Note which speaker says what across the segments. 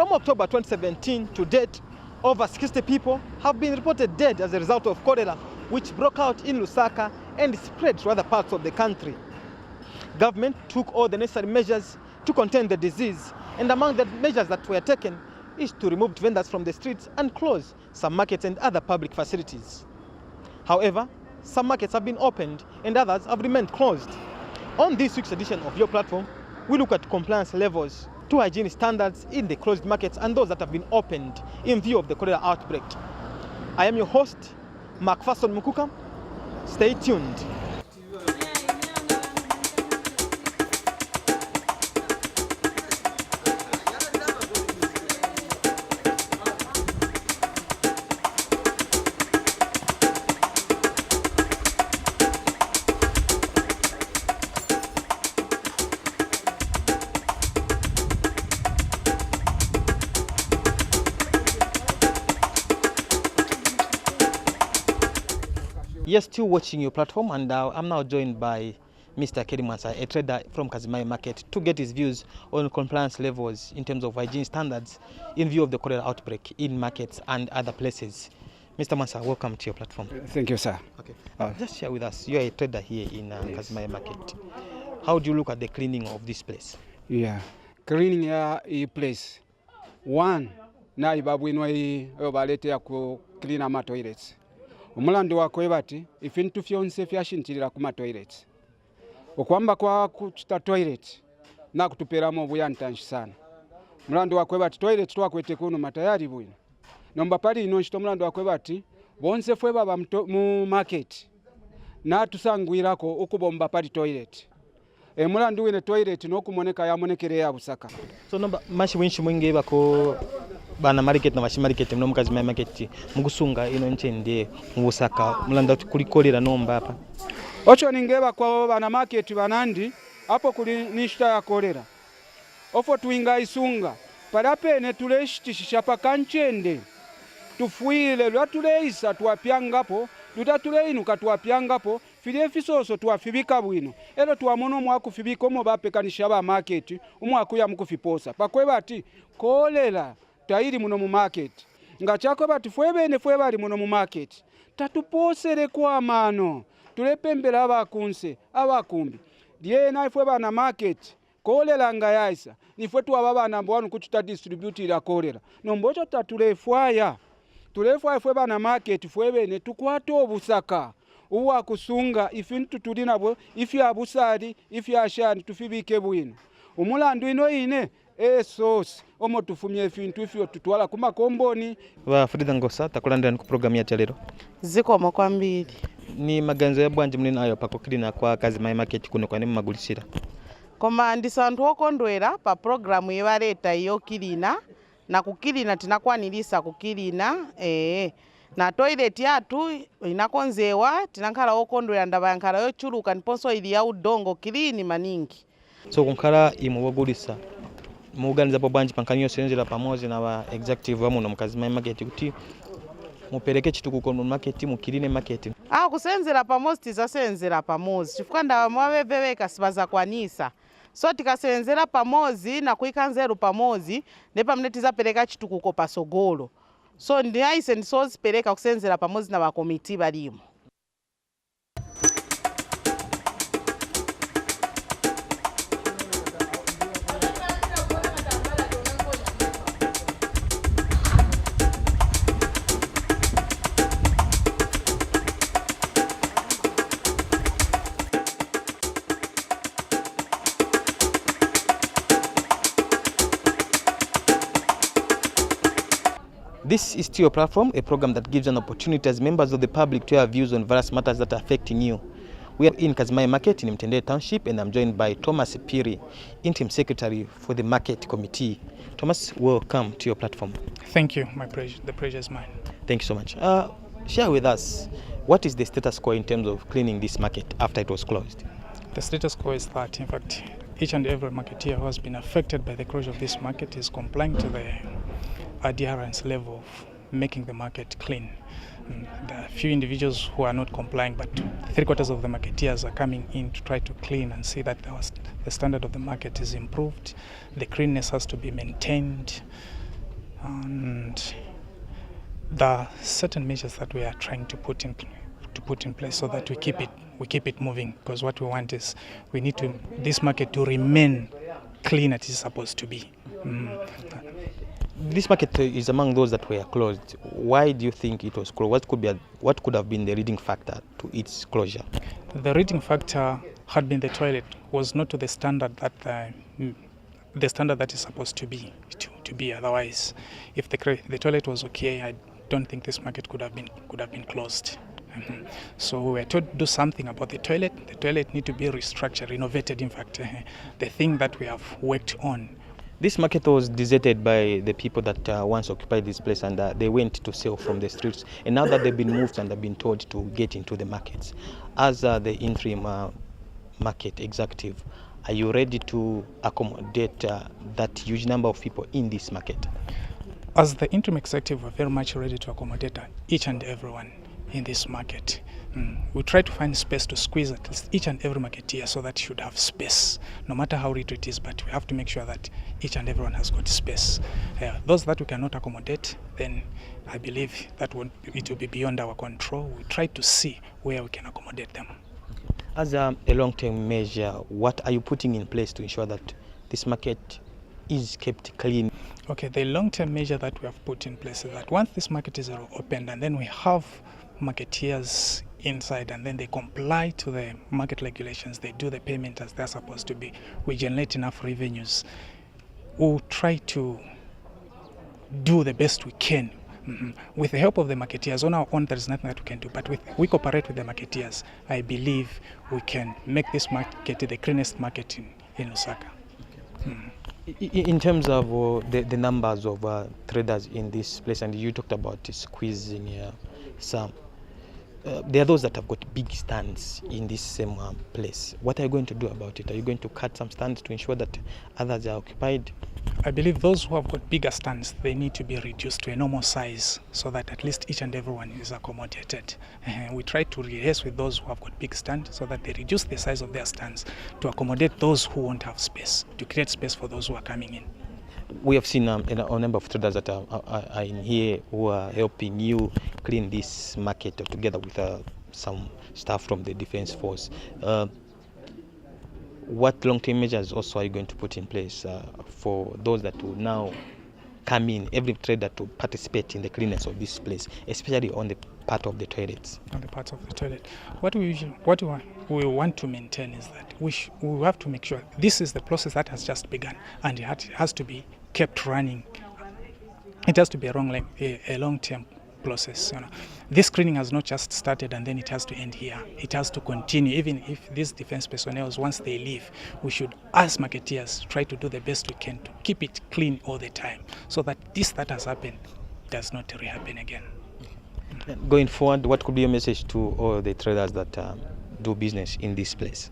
Speaker 1: From October 2017 to date, over 60 people have been reported dead as a result of cholera, which broke out in Lusaka and spread to other parts of the country. Government took all the necessary measures to contain the disease, and among the measures that were taken is to remove vendors from the streets and close some markets and other public facilities. However, some markets have been opened and others have remained closed. On this week's edition of Your Platform, we look at compliance levels to hygiene standards in the closed markets and those that have been opened in view of the cholera outbreak. I am your host, Macpherson Mukuka. Stay tuned. Yes, still watching Your Platform, and I'm now joined by Mr. Kedimansa, a trader from Kazimai Market, to get his views on compliance levels in terms of hygiene standards in view of the cholera outbreak in markets and other places. Mr. Mansa, welcome to Your Platform.
Speaker 2: Thank you, sir.
Speaker 1: Okay. Just share with us, you are a trader here in Kazimai Market. How do you look at the cleaning of this place?
Speaker 2: Yeah, cleaning a place. One, na ibabwinwa obalete ya ku clean ama toilets. Omulando wako ebati ifintu fyonse fyashintirira ku ma toilets. Okwamba kwa kuchita toilet na kutuperamu obuyantanshi sana. Mulando wako ebati toilet twakwete kuno matayari bwino. Nomba pali ino nshito mulando wako ebati bonse fwe baba mu market na tusangwirako okubomba pali toilet. Mulando wine toilet nokumoneka yamonekere ya busaka.
Speaker 1: So nomba mashi winshi mwingi bako bana market na bashi market mno Kazimai Market mugusunga ino nchende mu Busaka mulanda kulikolera nomba hapa.
Speaker 2: Ocho ningeba kwa bana market banandi hapo kuli nishita ya kolera. Ofo tuinga isunga parape ne tuleshitisha pakanchende tufuile lwatuleisa tuwapyangapo tutatuleinuka tuwapyangapo file fisoso tuwafibika bwino elo tuwamono mwakufibika omo bapekanisha ba market umwakuya mukufiposa pakweba ati kolera tairi muno mu market ngachako bati fwebene fwe bali muno mu market tatuposere kwa mano tulepembera abakunse abakumbi diena fwe bana market kolera ngayaisa nifwe tuwa bana mbwanu kuchuta distribute ila kolera nombocho tatulefwaya tulefwaya fwe bana market fwebene tukwato obusaka uwa kusunga ifintu tulinabo ifi abusali ifi ashani tufibike bwino umulandu ino ine sauce omo tufumye ifintu ifyo tutwala kuma komboni
Speaker 1: wa Frida Ngosa takulandira ku program ya lero
Speaker 3: ziko mokwambiri
Speaker 1: ni maganzo ya bwanje mlina ayo pako clean kwa Kazimai Market kuno kwa nemu magulishira
Speaker 3: koma ndisantu okondwera pa program yebaleta iyo kilina na kukilina tinakwanilisa kukilina na toilet yatu inakonzewa tinankhala okondwera ndabayankhala yo chuluka niponso ili ya udongo kilini maningi
Speaker 1: so kunkhala imubogulisa muganiza bwanji pankanyo senzera pamoja na ba executive wa muno Kazimai Market kuti mupereke chitukuko mu market mukiline market
Speaker 3: kusenzera pamozi tizasenzera pamozi chifukwa ndawamwabebeweka sibaza kwanisa so tikasenzera pamozi na kuikanzeru pamozi nepa mne tizapereka chitukuko pasogolo so ndiaise ndisozipereka kusenzera pamozi na bakomiti balimo.
Speaker 1: This is to Your Platform, a program that gives an opportunity as members of the public to have views on various matters that are affecting you. We are in Kazimai Market in Mtendere Township, and I'm joined by Thomas Piri, Interim Secretary for the Market Committee. Thomas, welcome to Your Platform.
Speaker 4: Thank you. The pleasure is mine.
Speaker 1: Thank you so much. Share with us, what is the status quo in terms of cleaning this market after it was closed?
Speaker 4: The status quo is that, in fact, each and every marketeer who has been affected by the closure of this market is complying to the adherence level of making the market clean. There are a few individuals who are not complying, but 3/4 of the marketeers are coming in to try to clean and see that the standard of the market is improved. The cleanness has to be maintained. and there are certain measures that we are trying to put in place so that we keep it moving, because what we want is we need this market to remain clean as it's supposed to be.
Speaker 1: This market is among those that were closed. Why do you think it was closed? What could have been the leading factor to its closure?
Speaker 4: The leading factor had been the toilet was not to the standard that is supposed to be. Otherwise, if the toilet was okay, I don't think this market could have been closed. So we were told to do something about the toilet. The toilet need to be restructured, renovated. In fact, the thing that we have worked on.
Speaker 1: This market was deserted by the people that once occupied this place, and they went to sell from the streets. And now that they've been moved and they've been told to get into the markets, as the interim market executive, are you ready to accommodate that huge number of people in this market?
Speaker 4: As the interim executive, we're very much ready to accommodate each and everyone in this market. We try to find space to squeeze at least each and every marketeer, so that should have space, no matter how little it is, but we have to make sure that each and everyone has got space. Those that we cannot accommodate, then I believe that it will be beyond our control. We try to see where we can accommodate them.
Speaker 1: As a long-term measure, what are you putting in place to ensure that this market is kept clean?
Speaker 4: Okay, the long-term measure that we have put in place is that once this market is opened and then we have marketeers inside and then they comply to the market regulations, they do the payment as they're supposed to be, we generate enough revenues. We'll try to do the best we can. With the help of the marketeers. On our own, there is nothing that we can do, but we cooperate with the marketeers. I believe we can make this market the cleanest market in Lusaka.
Speaker 1: In terms of the numbers of traders in this place, and you talked about squeezing some, there are those that have got big stands in this same place. What are you going to do about it? Are you going to cut some stands to ensure that others are occupied?
Speaker 4: I believe those who have got bigger stands, they need to be reduced to a normal size so that at least each and everyone is accommodated. We try to liaise with those who have got big stands so that they reduce the size of their stands to accommodate those who won't have space, to create space for those who are coming in.
Speaker 1: We have seen a number of traders that are in here who are helping you clean this market together with some staff from the Defense Force. What long-term measures also are you going to put in place for those that will now come in, every trader to participate in the cleanness of this place, especially on the part of the toilets?
Speaker 4: On the part of the toilet. What we want to maintain is that we have to make sure this is the process that has just begun, and it has to be kept running. It has to be a long-term process. This cleaning has not just started and then it has to end here. It has to continue. Even if these defense personnel, once they leave, we should, as marketeers, try to do the best we can to keep it clean all the time, so that this that has happened does not rehappen again.
Speaker 1: Going forward, what could be your message to all the traders that do business in this place?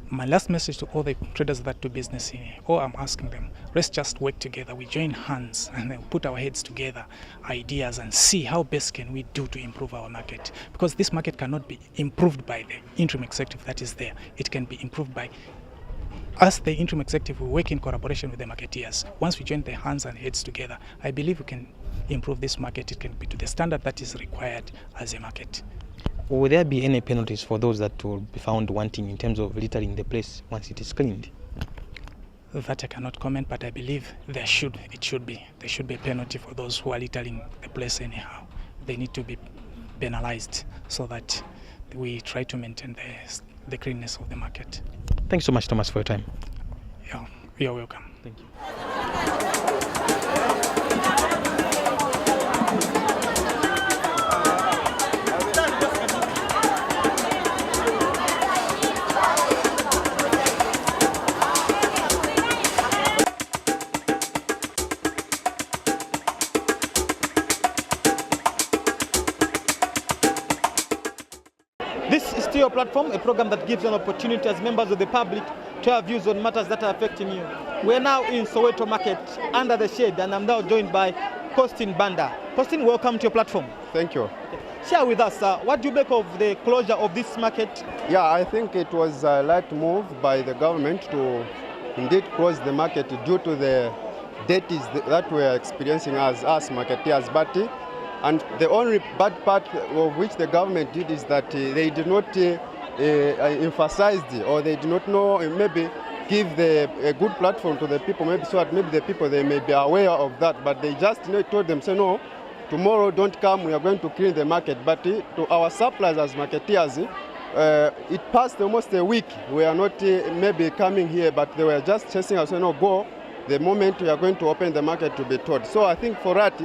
Speaker 4: My last message to all the traders that do business here, I'm asking them, let's just work together. We join hands and then put our heads together, ideas, and see how best can we do to improve our market. Because this market cannot be improved by the interim executive that is there. It can be improved by us, the interim executive. We work in collaboration with the marketeers. Once we join the hands and heads together, I believe we can improve this market. It can be to the standard that is required as a market.
Speaker 1: Will there be any penalties for those that will be found wanting in terms of littering the place once it is cleaned?
Speaker 4: That I cannot comment, but I believe there should be a penalty for those who are littering the place anyhow. They need to be penalized so that we try to maintain the cleanness of the market.
Speaker 1: Thanks so much, Thomas, for your time.
Speaker 4: Yeah, you're welcome.
Speaker 1: Thank you. This is still your platform, a program that gives an opportunity as members of the public to have views on matters that are affecting you. We're now in Soweto Market under the shade, and I'm now joined by Costin Banda. Costin, welcome to your platform.
Speaker 5: Thank you.
Speaker 1: Share with us, what do you make of the closure of this market?
Speaker 5: Yeah, I think it was a light move by the government to indeed close the market due to the debt is that we are experiencing as us marketeers. But and the only bad part of which the government did is that they did not emphasize or they did not know, maybe give a good platform to the people, maybe so that maybe the people they may be aware of that. But they just told them, say no, tomorrow don't come, we are going to clean the market. But to our suppliers as marketeers, it passed almost a week. We are not maybe coming here, but they were just chasing us, no, go. The moment we are going to open the market to be told. So I think for that,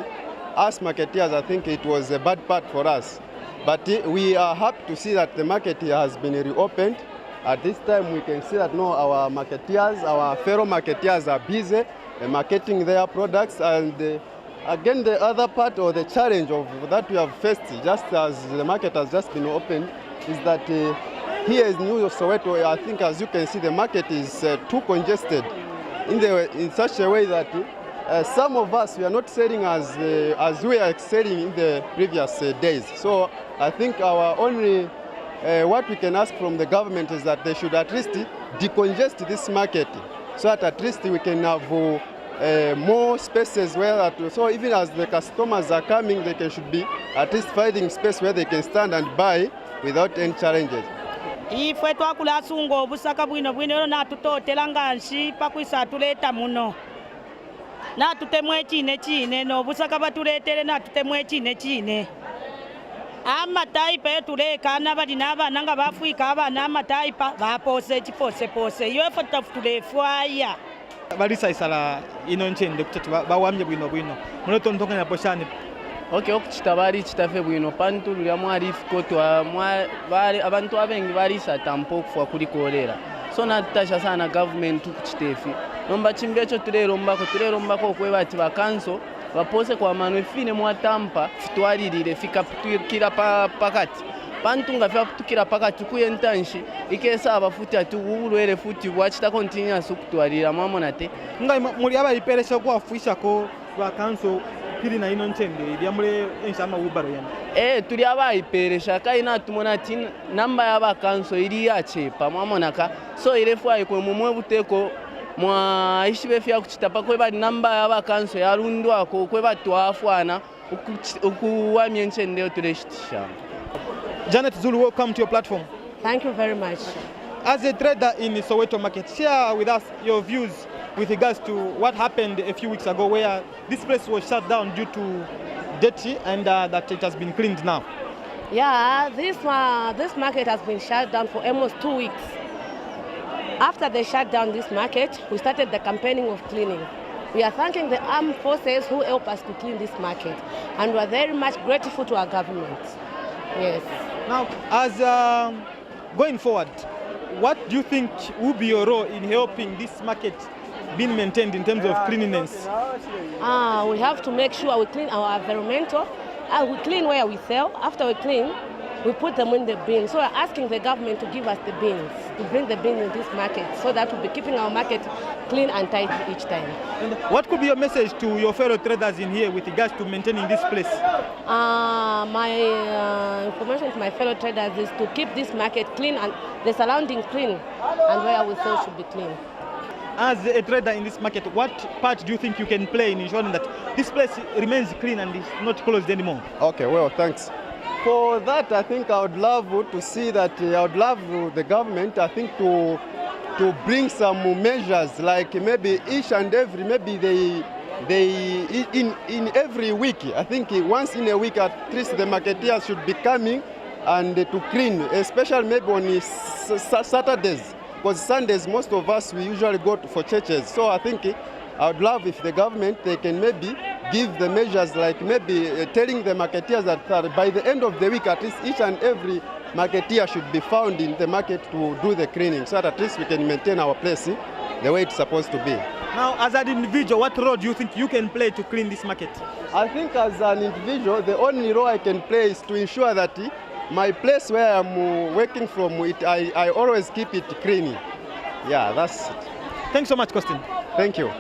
Speaker 5: us marketeers, I think it was a bad part for us. But we are happy to see that the market has been reopened. At this time, we can see that no, our marketeers, our fellow marketeers are busy marketing their products. And again, the other part or the challenge of that we have faced, just as the market has just been opened, is that here in New Soweto, I think as you can see, the market is too congested in such a way that some of us, we are not selling as we are selling in the previous days. So I think our only, what we can ask from the government is that they should at least decongest this market so that at least we can have more spaces where that, so even as the customers are coming, they should be at least finding space where they can stand and buy without any challenges.
Speaker 6: Ifwe twakula sungo busaka bwino bwino na tutotela nganshi pakwisa tuleta muno na tutemwe chine no busaka batuletere na tutemwe chine amataipa etuleka n'abalina abaana nga bafuika abaana amataipa bapose chipose yoefo tafutulefwaya
Speaker 1: balisaisala ino nchende kutatu bawamye bwino munotontonganya poshani.
Speaker 7: Okay, okuchita bali chitafe bwino pantu lya mwarifu kotwa abantu abengi balisa tampo okufwa kuli kolera. So natasha sana government kuchitefi. Nomba chimbecho tulerombako okweba ati bakanso bapose kwa manufine mwatampa futwalirire fika putukira pakati. Pantu nga fya putukira pakati kuyentanshi ikesa abafuti ati ubulwere futi bwachita continuous okutwalira mwamonate.
Speaker 1: Ngai muri abayiperesha kwa fuisha ko bakanso kili na ino nchende lyamule enshama ubaro yana.
Speaker 7: Tuli abayiperesha kaina tumona ati namba y'abakanso iri yachepa mwamonaka. So ilefwa ikwe mumwe buteko mwa ishibe fya kuchitapa kweba namba y'abakanso yarundwako kweba twafwana ukuwamye nchende tuleshitisha.
Speaker 1: Janet Zulu, welcome to your platform.
Speaker 8: Thank you very much.
Speaker 1: As a trader in the Soweto market, share with us your views with regards to what happened a few weeks ago where this place was shut down due to dirty and that it has been cleaned now.
Speaker 8: Yeah, this market has been shut down for almost 2 weeks. After they shut down this market, we started the campaigning of cleaning. We are thanking the armed forces who help us to clean this market, and we are very much grateful to our government. Yes.
Speaker 1: Now, as going forward, what do you think will be your role in helping this market being maintained in terms of cleanliness?
Speaker 8: We have to make sure we clean our environmental. We clean where we sell. After we clean, we put them in the bin. So we're asking the government to give us the bins, to bring the bin in this market, so that we'll be keeping our market clean and tidy each time.
Speaker 1: And what could be your message to your fellow traders in here with regards to maintaining this place?
Speaker 8: My information to my fellow traders is to keep this market clean and the surrounding clean, and where we sell should be clean.
Speaker 1: As a trader in this market, what part do you think you can play in ensuring that this place remains clean and is not closed anymore?
Speaker 5: Okay, well, thanks. For that, I think I would love to see that, I would love the government, I think, to bring some measures like maybe each and every, maybe they in every week, I think once in a week at least the marketeers should be coming and to clean, especially maybe on Saturdays, because Sundays most of us we usually go for churches. So I think I would love if the government they can maybe give the measures like maybe telling the marketeers that by the end of the week at least each and every marketeer should be found in the market to do the cleaning, so that at least we can maintain our place the way it's supposed to be.
Speaker 1: Now, as an individual, what role do you think you can play to clean this market?
Speaker 5: I think as an individual, the only role I can play is to ensure that my place where I'm working from, I always keep it clean. Yeah, that's it.
Speaker 1: Thanks so much, Costin.
Speaker 5: Thank you.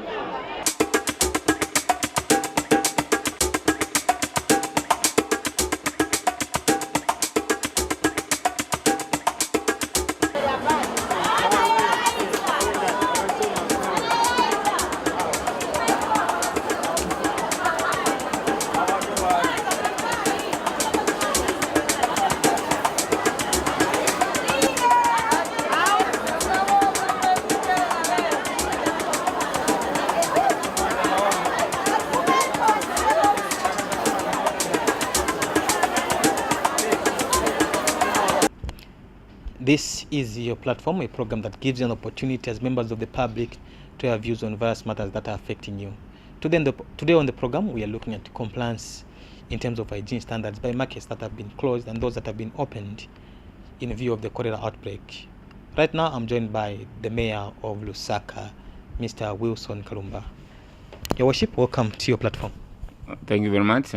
Speaker 1: This is your platform, a program that gives you an opportunity as members of the public to have views on various matters that are affecting you. Today on the program, we are looking at compliance in terms of hygiene standards by markets that have been closed and those that have been opened in view of the cholera outbreak. Right now, I'm joined by the mayor of Lusaka, Mr. Wilson Kalumba. Your Worship, welcome to your platform.
Speaker 9: Thank you very much.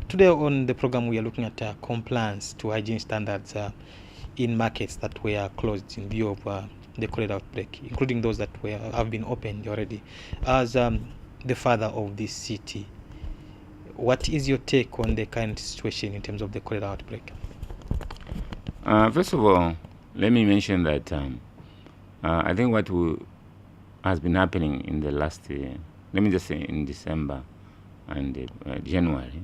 Speaker 1: Today on the program, we are looking at compliance to hygiene standards in markets that were closed in view of the cholera outbreak, including those that have been opened already. As the father of this city, what is your take on the current situation in terms of the cholera outbreak?
Speaker 9: First of all, let me mention that I think what has been happening in the last, let me just say in December and January,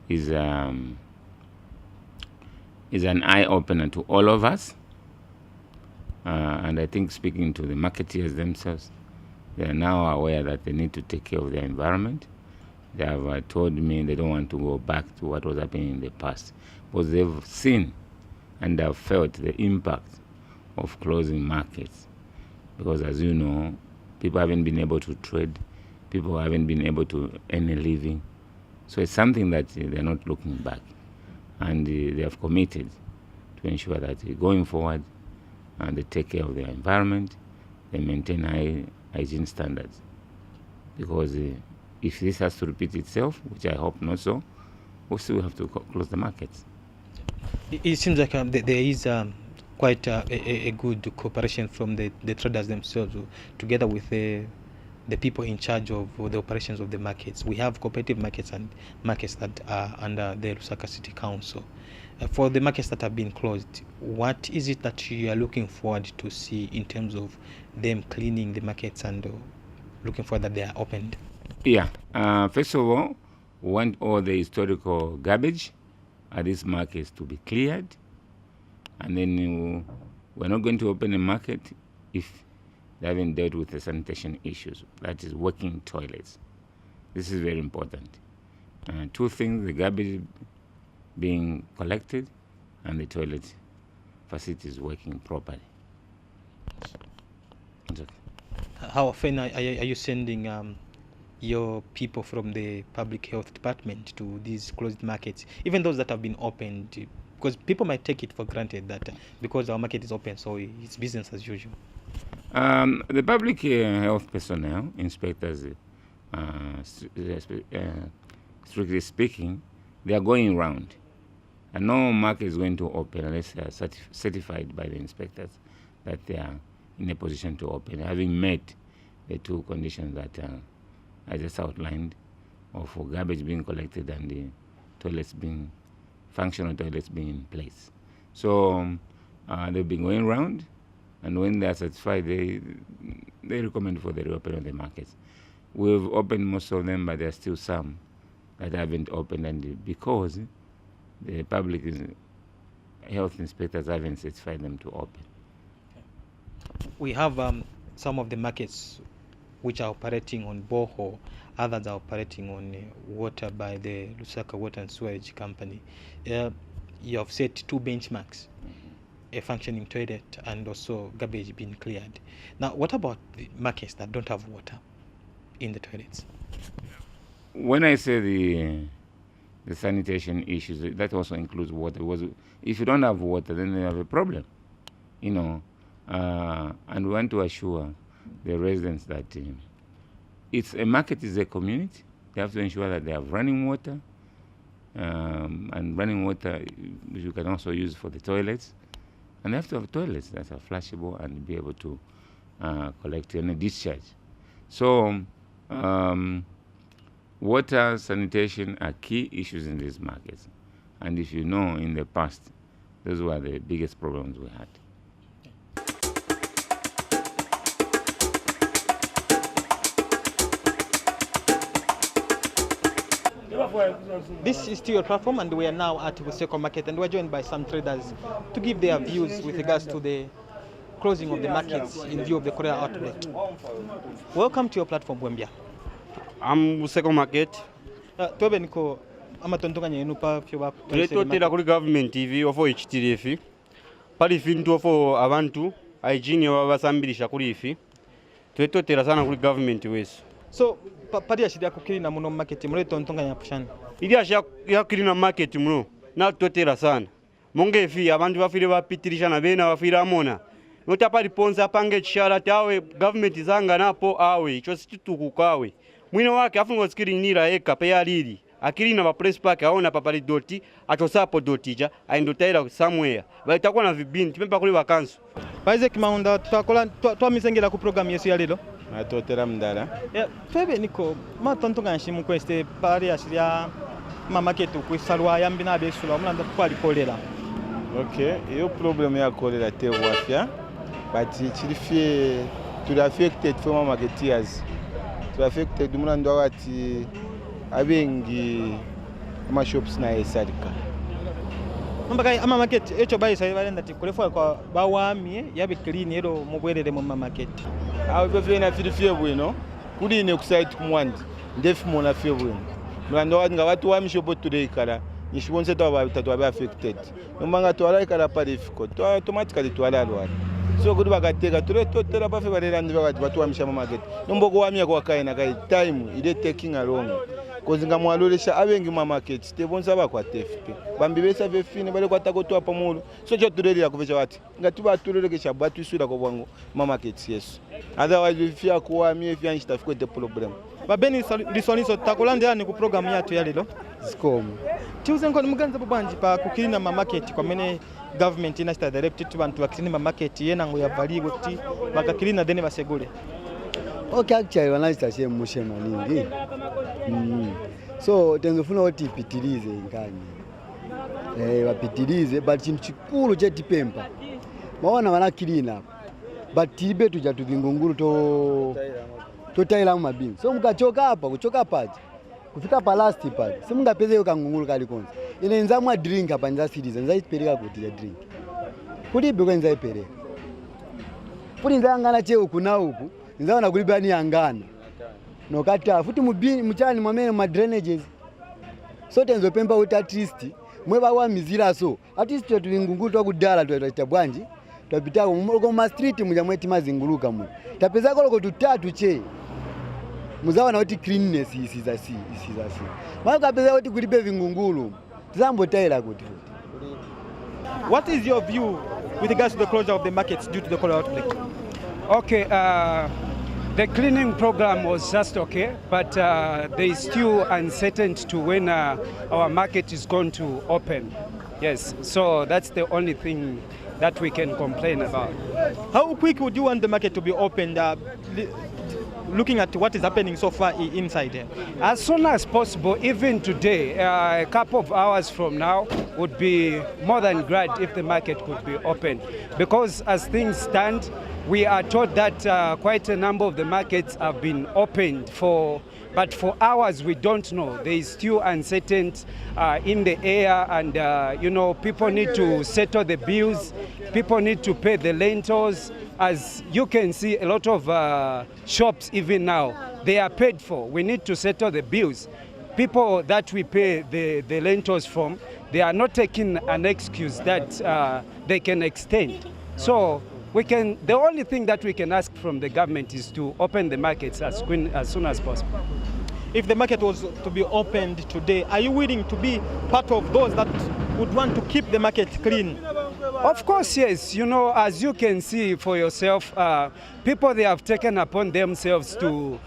Speaker 9: is an eye-opener to all of us. And I think speaking to the marketeers themselves, they are now aware that they need to take care of their environment. They have told me they don't want to go back to what was happening in the past, because they've seen and have felt the impact of closing markets. Because as you know, people haven't been able to trade, people haven't been able to earn a living. So it's something that they're not looking back. And they have committed to ensure that going forward, they take care of their environment, they maintain high hygiene standards. Because if this has to repeat itself, which I hope not so, we still have to close the markets.
Speaker 1: It seems like there is quite a good cooperation from the traders themselves, together with the people in charge of the operations of the markets. We have cooperative markets and markets that are under the Lusaka City Council. For the markets that have been closed, what is it that you are looking forward to see in terms of them cleaning the markets and looking forward that they are opened?
Speaker 9: Yeah. First of all, we want all the historical garbage at these markets to be cleared. And then we're not going to open a market if they haven't dealt with the sanitation issues, that is working toilets. This is very important. Two things, the garbage being collected and the toilet facilities working properly. Okay.
Speaker 1: How often are you sending your people from the public health department to these closed markets, even those that have been opened? Because people might take it for granted that because our market is open, so it's business as usual.
Speaker 9: The public health personnel, inspectors, strictly speaking, they are going around. And no market is going to open unless they are certified by the inspectors that they are in a position to open, having met the two conditions that I just outlined, of garbage being collected and the toilets being, functional toilets being in place. So they've been going around, and when they are satisfied, they recommend for the reopening of the markets. We've opened most of them, but there are still some that haven't opened, and because the public health inspectors haven't certified them to open.
Speaker 1: We have some of the markets which are operating on borehole, others are operating on water by the Lusaka Water and Sewerage Company. You have set two benchmarks, a functioning toilet and also garbage being cleared. Now, what about the markets that don't have water in the toilets?
Speaker 9: When I say the sanitation issues, that also includes water. If you don't have water, then you have a problem, you know. And we want to assure the residents that it's a market is a community. They have to ensure that they have running water, and running water you can also use for the toilets. And they have to have toilets that are flushable and be able to collect any discharge. So water, sanitation are key issues in these markets. And if you know, in the past, those were the biggest problems we had.
Speaker 1: This is still your platform, and we are now at Buseko Market, and we're joined by some traders to give their views with regards to the closing of the markets in view of the cholera outbreak. Welcome to your platform, Bwembia.
Speaker 10: I'm Buseko Market.
Speaker 1: Tobe niko amatondokanye enu pa fyo ba
Speaker 10: Tuletotera kuri government TV ofo HTRF pali fintu fo abantu hygiene babasambirisha kuri ifi twetotera sana kuri government wesu.
Speaker 1: So pali ya shida kukilina muno market mure tontonganya pushana
Speaker 10: ili ya kilina market muno na tutotera sana monge ifi abantu bafire bapitirisha na bena bafire amona notapa liponza pange chishara tawe government zanga napo awe icho situkukawe mwino wake afungo skirinira eka pe alili akilina ba press pack aona papali doti atosapo dotija aindotaira somewhere baitakuwa na vibindi timempa kuli vakanso
Speaker 1: baize kimaunda twamisengera ku program yesu ya lelo
Speaker 11: atotera mdala
Speaker 1: febe niko matontonga shimu kweste pali ya shiria mamaketu kwisalwa yambina besula mulanda kwali kolera.
Speaker 11: Okay, iyo problem ya kolera te wafya but chirifie to affected for marketeers to affected mulanda wati abengi ama shops na esarika
Speaker 1: mbaka ama market echo bayisa balenda tikulefa kwa bawamie yabe clean ero mubwerere mu market
Speaker 11: aho befye na firifie bwino kuli ne kusite kumwandi ndefu mona fie bwino mulanda wati nga watu wa mishopo today kala nishibonse to batatu abe affected nombanga twala kala parifiko to automatically twala alwala so kudi bakateka totera bafe barerandi bakati batu wa mishama market nomboko wamia kwa kaina kai time ile taking along kozinga mwalolesha abengi mu market tebonsa bakwa TFP bambibesa befine bale kwatako to apamulu so cyo turerira kuvecha wati ngati baturerekesha batu isura ko bwango mu market yesu otherwise bifia kuwa mie fia nshitafiko de problem
Speaker 1: babeni lisoniso takulanda ni ku program yatu ya lelo
Speaker 11: zikomo
Speaker 1: tuze ngo muganza bubanje pa kukilina ma market kwa mene government ina sta directed bantu bakilina ma market yena ngo yavaliwe kuti bakakilina dene basegule.
Speaker 12: Okay, actually wanalista shemu mushema ningi so tenzofuna kuti ipitilize ngani wapitilize but chintu chikulu chetipempa maona wanakilina but tibe tuja tuvingunguru to taila mabini so mukachoka hapa kuchoka paje kufika pa last paje simungapeze yo kangunguru kali konza ine nzamwa drink hapa nza citizen nza ipeleka kuti ya drink kuti ibe kwenza ipeleka kuti nzangana cheo kuna huku nzaona kulibani yangana nokata futi mubini mchani mwamene ma drainages so tenzo pemba kuti at least mweba wa mizira so at least tulingunguru twa kudala twata bwanji twapita ko ma street muja mweti mazinguluka mwe tapeza koloko tutatu che muzaona kuti cleanness isizasi mara kapeza kuti kulibe vingungulu tizambo taila kuti.
Speaker 1: What is your view with regards to the closure of the markets due to the cholera outbreak?
Speaker 2: Okay, the cleaning program was just okay, but there is still uncertainty to when our market is going to open. Yes, so that's the only thing that we can complain about.
Speaker 1: How quick would you want the market to be opened, looking at what is happening so far inside here?
Speaker 2: As soon as possible, even today, a couple of hours from now would be more than glad if the market could be open. Because as things stand, we are told that quite a number of the markets have been opened but for hours we don't know. There is still uncertainty in the air, and people need to settle the bills, people need to pay the rentals. As you can see, a lot of shops even now, they are paid for. We need to settle the bills. People that we pay the rentals from, they are not taking an excuse that they can extend. So the only thing that we can ask from the government is to open the markets as soon as possible.
Speaker 1: If the market was to be opened today, are you willing to be part of those that would want to keep the market clean?
Speaker 2: Of course, yes. As you can see for yourself, people, they have taken upon themselves to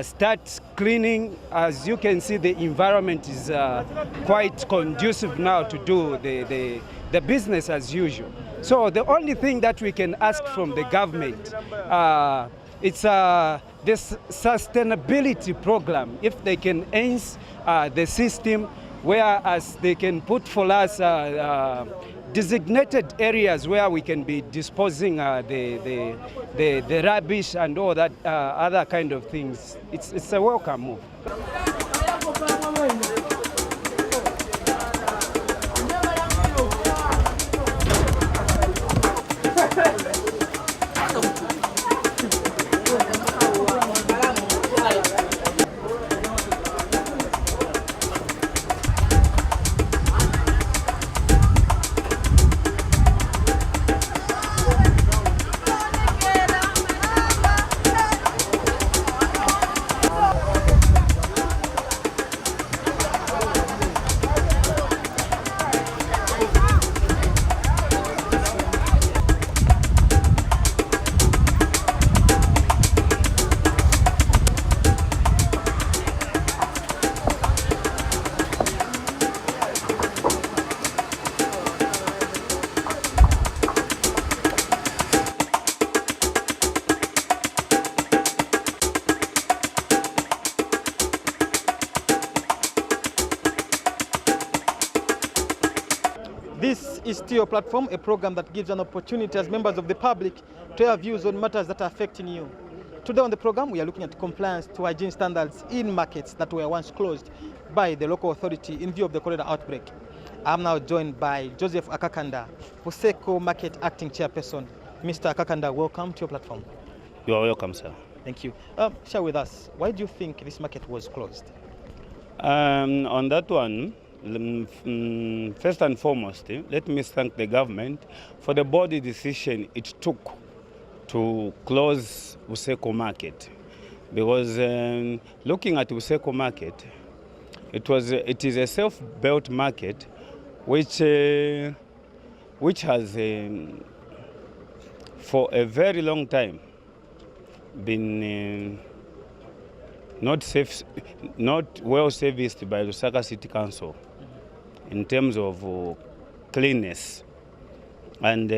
Speaker 2: start cleaning. As you can see, the environment is quite conducive now to do the business as usual. So the only thing that we can ask from the government, it's this sustainability program. If they can enhance the system, whereas they can put for us designated areas where we can be disposing the rubbish and all that other kind of things. It's a welcome move.
Speaker 1: is still your platform, a program that gives an opportunity as members of the public to have views on matters that are affecting you. Today on the program, we are looking at compliance to hygiene standards in markets that were once closed by the local authority in view of the cholera outbreak. I'm now joined by Joseph Akakanda, Buseko Market Acting Chairperson. Mr. Akakanda, welcome to your platform.
Speaker 13: You are welcome, sir.
Speaker 1: Thank you. Share with us, why do you think this market was closed?
Speaker 13: On that one, first and foremost, let me thank the government for the body decision it took to close Buseko Market. Because looking at Buseko Market, it is a self-built market which has for a very long time been not well serviced by Lusaka City Council in terms of cleanness. And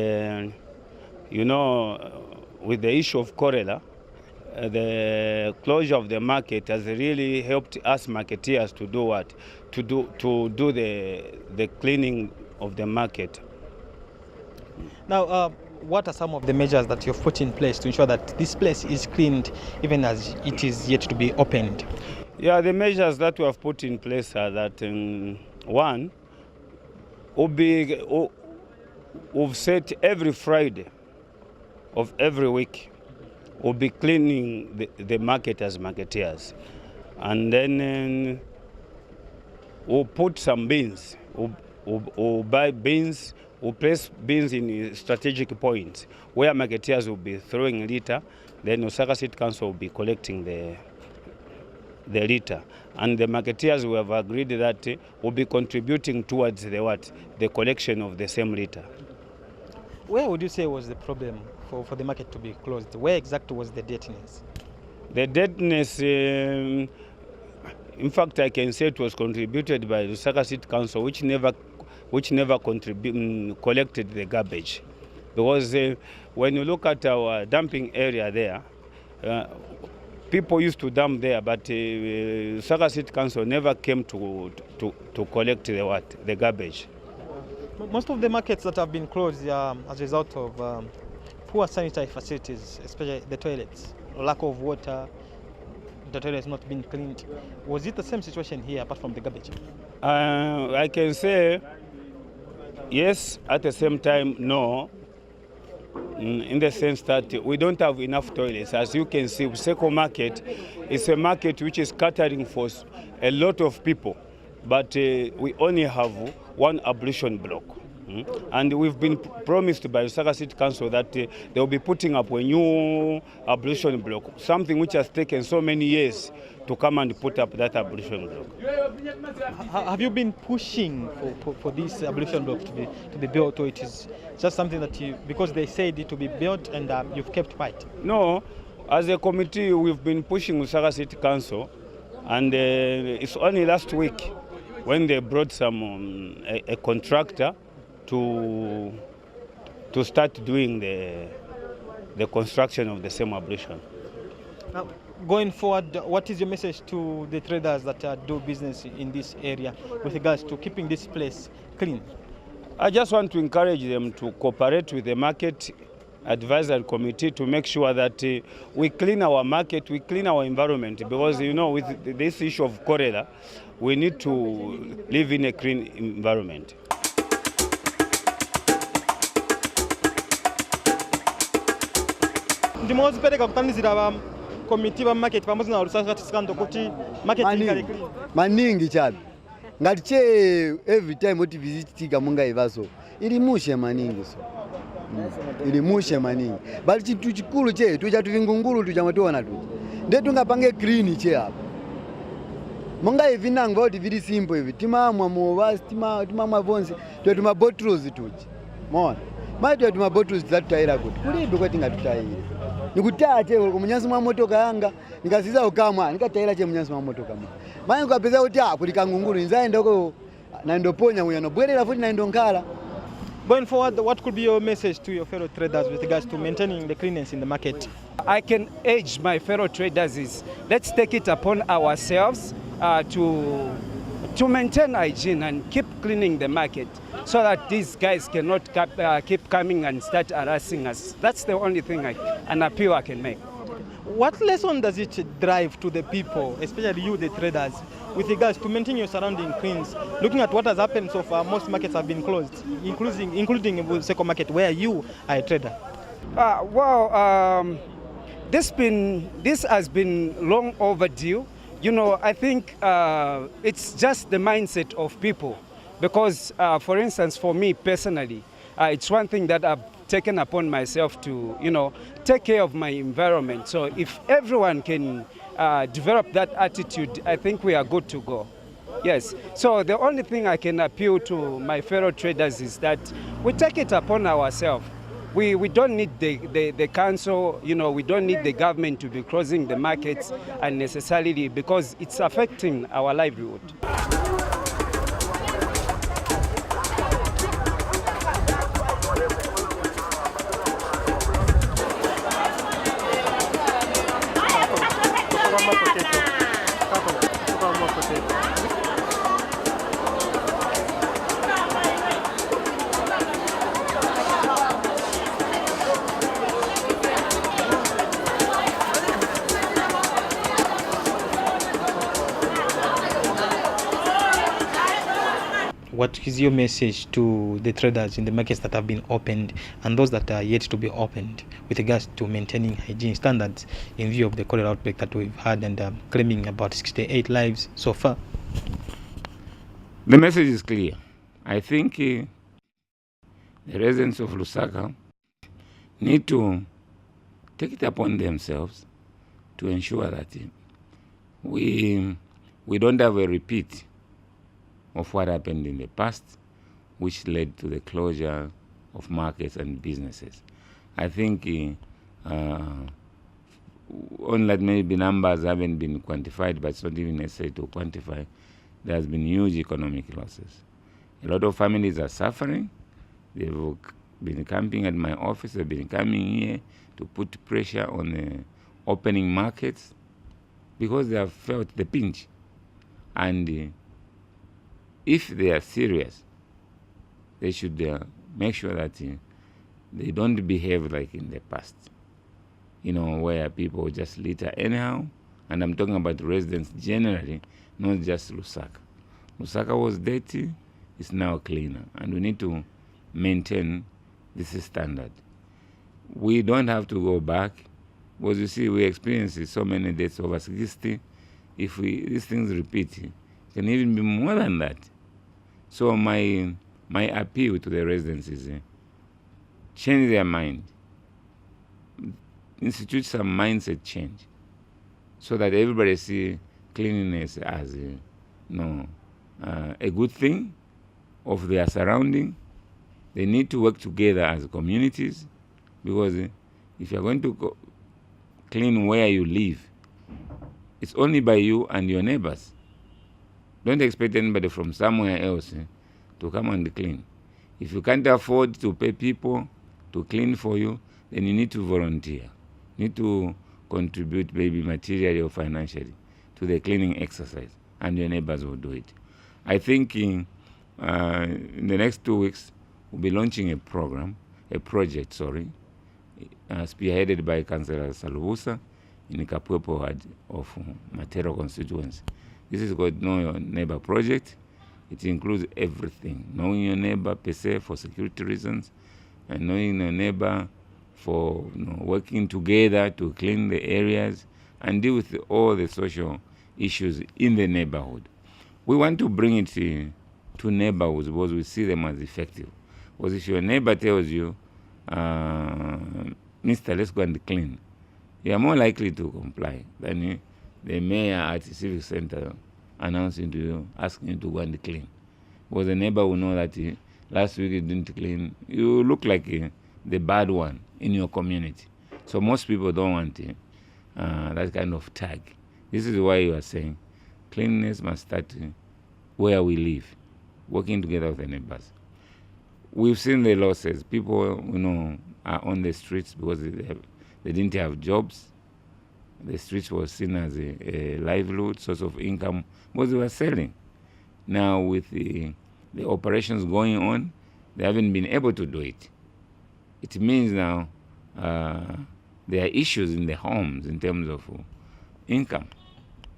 Speaker 13: with the issue of cholera, the closure of the market has really helped us marketeers to do what? To do the cleaning of the market.
Speaker 1: Now, what are some of the measures that you've put in place to ensure that this place is cleaned even as it is yet to be opened?
Speaker 13: Yeah, the measures that we have put in place are that one, we've set every Friday of every week we'll be cleaning the market as marketeers. And then we'll put some bins. We'll buy bins. We'll place bins in strategic points where marketeers will be throwing litter. Then Osaka City Council will be collecting the litter. And the marketeers will have agreed that will be contributing towards the collection of the same litter.
Speaker 1: Where would you say was the problem for the market to be closed? Where exactly was the dirtiness?
Speaker 13: The dirtiness, in fact, I can say it was contributed by the Lusaka City Council, which never collected the garbage. Because when you look at our dumping area there, people used to dump there, but Lusaka City Council never came to collect the garbage.
Speaker 1: Most of the markets that have been closed as a result of poor sanitary facilities, especially the toilets, lack of water, the toilets not being cleaned. Was it the same situation here apart from the garbage?
Speaker 13: I can say yes, at the same time no, in the sense that we don't have enough toilets. As you can see, Buseko Market is a market which is catering for a lot of people, but we only have one ablution block. And we've been promised by Lusaka City Council that they'll be putting up a new ablution block, something which has taken so many years to come and put up that ablution block.
Speaker 1: Have you been pushing for this ablution block to be built, or it is just something that because they said it to be built and you've kept quiet?
Speaker 13: No, as a committee we've been pushing Lusaka City Council, and it's only last week when they brought a contractor to start doing the construction of the same ablution.
Speaker 1: Now, going forward, what is your message to the traders that do business in this area with regards to keeping this place clean?
Speaker 13: I just want to encourage them to cooperate with the market advisory committee to make sure that we clean our market, we clean our environment, because with this issue of cholera, we need to live in a clean environment.
Speaker 1: Ndimozipeleka kutanizira komiti ba market pamoja na Lusaka City Council kuti market ikale
Speaker 12: maningi chabe ngati che every time oti visitika munga ivaso ili mushe maningi so ili mushe maningi bali chitu chikulu che tuja tuvingungulu tujamatoona tu ndetu ngapange clean che hapa munga hivi nangu oti vili simple hivi timamwa movasi timamwa vonse tuma bottles tuji mona mai tuma bottles zatutaira kuti kulibe kwati ngatutaira nikutache kumunyansi mwa motoka yanga nikasiza ukamwa nikataira che munyansi mwa motoka mwa mai ngapeza kuti kuli kangunguru nzaenda uko na ndoponya uya nobwerera futi na ndongala.
Speaker 1: Going forward, what could be your message to your fellow traders with regards to maintaining the cleanness in the market?
Speaker 2: I can urge my fellow traders is let's take it upon ourselves to to maintain hygiene and keep cleaning the market so that these guys cannot keep coming and start harassing us. That's the only thing an appeal I can make.
Speaker 1: What lesson does it drive to the people, especially you, the traders, with regards to maintain your surrounding cleans? Looking at what has happened so far, most markets have been closed, including Buseko market, where you are a trader.
Speaker 2: This has been long overdue. You know, I think it's just the mindset of people. Because, for instance, for me personally, it's one thing that I've taken upon myself to, take care of my environment. So if everyone can develop that attitude, I think we are good to go. Yes. So the only thing I can appeal to my fellow traders is that we take it upon ourselves. We don't need the council, we don't need the government to be closing the markets unnecessarily because it's affecting our livelihood.
Speaker 1: What is your message to the traders in the markets that have been opened and those that are yet to be opened with regards to maintaining hygiene standards in view of the cholera outbreak that we've had and claiming about 68 lives so far?
Speaker 9: The message is clear. I think the residents of Lusaka need to take it upon themselves to ensure that we don't have a repeat of what happened in the past, which led to the closure of markets and businesses. I think only that maybe numbers haven't been quantified, but it's not even necessary to quantify. There has been huge economic losses. A lot of families are suffering. They've been camping at my office. They've been coming here to put pressure on the opening markets because they have felt the pinch. And if they are serious, they should make sure that they don't behave like in the past, where people just litter anyhow. And I'm talking about residents generally, not just Lusaka. Lusaka was dirty, it's now cleaner. And we need to maintain this standard. We don't have to go back, because you see, we experienced so many deaths over 60. If these things repeat, it can even be more than that. So my appeal to the residents is change their mind, institute some mindset change, so that everybody see cleanliness as a good thing of their surrounding. They need to work together as communities, because if you're going to clean where you live, it's only by you and your neighbors. Don't expect anybody from somewhere else to come and clean. If you can't afford to pay people to clean for you, then you need to volunteer. You need to contribute maybe materially or financially to the cleaning exercise, and your neighbors will do it. I think in the next 2 weeks, we'll be launching a project, spearheaded by Councillor Salubusa in Kapwepo ward of Matero constituency. This is called Know Your Neighbor project. It includes everything. Knowing your neighbor per se for security reasons, and knowing your neighbor for working together to clean the areas and deal with all the social issues in the neighborhood. We want to bring it to neighborhoods because we see them as effective. Because if your neighbor tells you, Mister, let's go and clean, you are more likely to comply than the mayor at the civic center announcing to you, asking you to go and clean. Because the neighbor will know that last week you didn't clean. You look like the bad one in your community. So most people don't want that kind of tag. This is why you are saying cleanliness must start where we live, working together with the neighbors. We've seen the losses. People, are on the streets because they didn't have jobs. The streets was seen as a livelihood, source of income, because they were selling. Now with the operations going on, they haven't been able to do it. It means now there are issues in the homes in terms of income.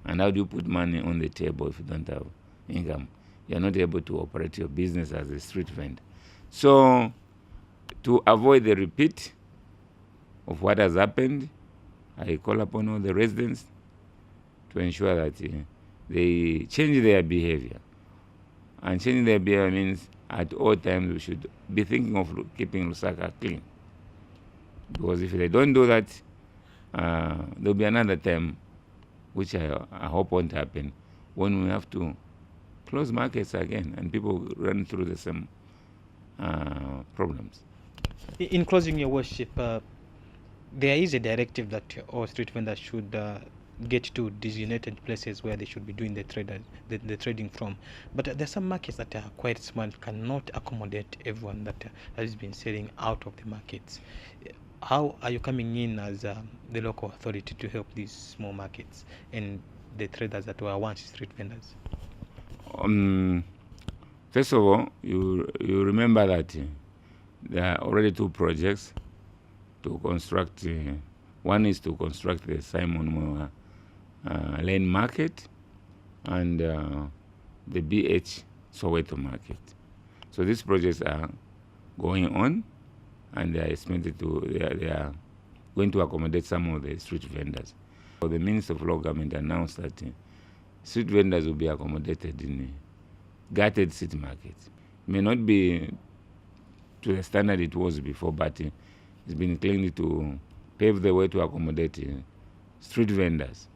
Speaker 9: And how do you put money on the table if you don't have income? You're not able to operate your business as a street vendor. So to avoid the repeat of what has happened, I call upon all the residents to ensure that they change their behavior. And changing their behavior means at all times we should be thinking of keeping Lusaka clean. Because if they don't do that, there'll be another time, which I hope won't happen, when we have to close markets again and people run through the same problems.
Speaker 1: In closing, Your Worship, there is a directive that all street vendors should get to designated places where they should be doing the trading from. But there's some markets that are quite small, cannot accommodate everyone that has been selling out of the markets. How are you coming in as the local authority to help these small markets and the traders that were once street vendors?
Speaker 9: First of all, you remember that there are already 2 projects to construct. One is to construct the Simon Moa Lane Market and the BH Soweto Market. So these projects are going on, and they are estimated they are going to accommodate some of the street vendors. So the Minister of Local Government announced that street vendors will be accommodated in gutted city markets. It may not be to the standard it was before, but it's been cleaned to pave the way to accommodate street vendors.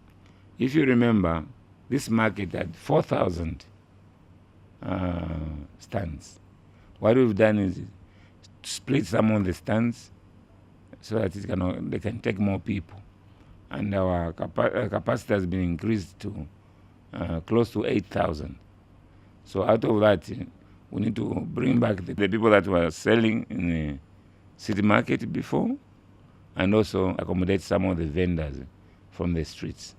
Speaker 9: If you remember, this market had 4,000 stands. What we've done is split some of the stands so that they can take more people. And our capacity has been increased to close to 8,000. So out of that, we need to bring back the people that were selling in the city market before, and also accommodate some of the vendors from the streets.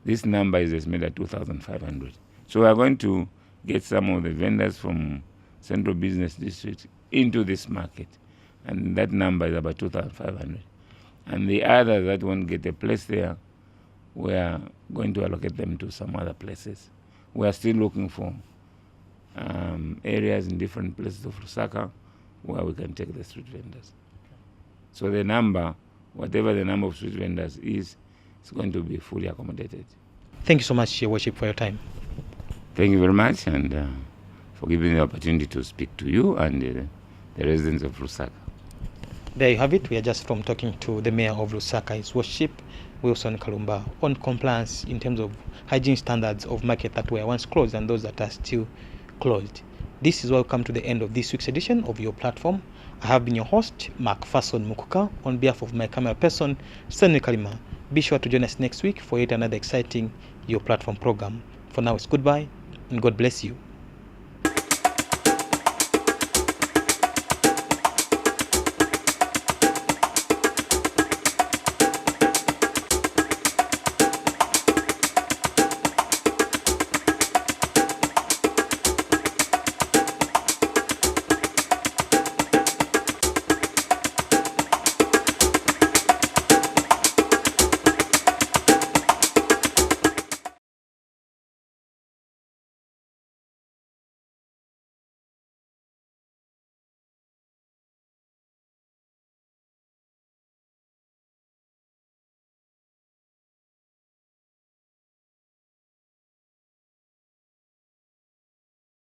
Speaker 9: This number is estimated at 2,500. So we are going to get some of the vendors from Central Business District into this market, and that number is about 2,500. And the others that won't get a place there, we are going to allocate them to some other places. We are still looking for areas in different places of Lusaka where we can take the street vendors. So the number, whatever the number of street vendors is, it's going to be fully accommodated.
Speaker 1: Thank you so much, Your Worship, for your time.
Speaker 9: Thank you very much, and for giving me the opportunity to speak to you and the residents of Lusaka.
Speaker 1: There you have it. We are just from talking to the Mayor of Lusaka, His Worship Wilson Kalumba, on compliance in terms of hygiene standards of market that were once closed and those that are still closed. This is where we come to the end of this week's edition of Your Platform. I have been your host, Macpherson Mukuka, on behalf of my camera person, Stanley Kalima. Be sure to join us next week for yet another exciting Your Platform program. For now, it's goodbye and God bless you.